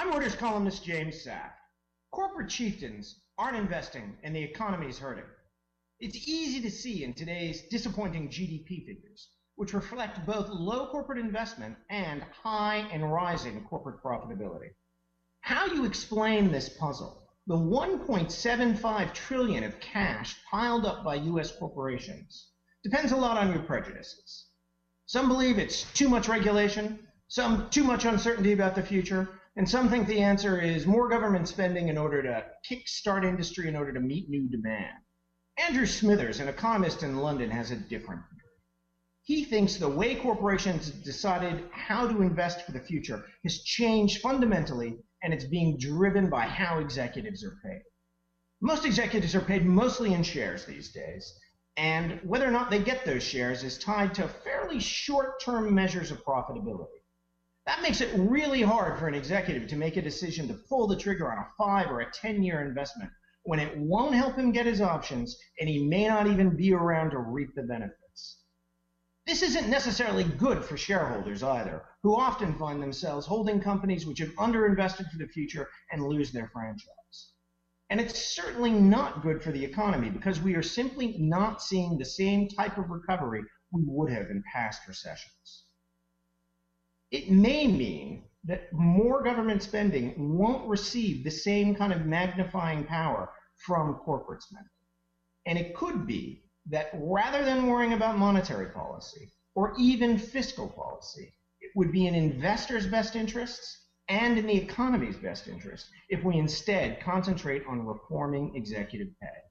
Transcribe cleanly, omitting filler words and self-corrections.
I'm Reuters columnist James Saft. Corporate chieftains aren't investing and the economy's hurting. It's easy to see in today's disappointing GDP figures, which reflect both low corporate investment and high and rising corporate profitability. How you explain this puzzle, the $1.75 trillion of cash piled up by U.S. corporations, depends a lot on your prejudices. Some believe it's too much regulation, some too much uncertainty about the future, and some think the answer is more government spending in order to kickstart industry in order to meet new demand. Andrew Smithers, an economist in London, has a different view. He thinks the way corporations have decided how to invest for the future has changed fundamentally, and it's being driven by how executives are paid. Most executives are paid mostly in shares these days, and whether or not they get those shares is tied to fairly short-term measures of profitability. That makes it really hard for an executive to make a decision to pull the trigger on a 5 or a 10-year investment when it won't help him get his options and he may not even be around to reap the benefits. This isn't necessarily good for shareholders either, who often find themselves holding companies which have underinvested for the future and lose their franchise. And it's certainly not good for the economy because we are simply not seeing the same type of recovery we would have in past recessions. It may mean that more government spending won't receive the same kind of magnifying power from corporate spending. And it could be that rather than worrying about monetary policy or even fiscal policy, it would be in investors' best interests and in the economy's best interest if we instead concentrate on reforming executive pay.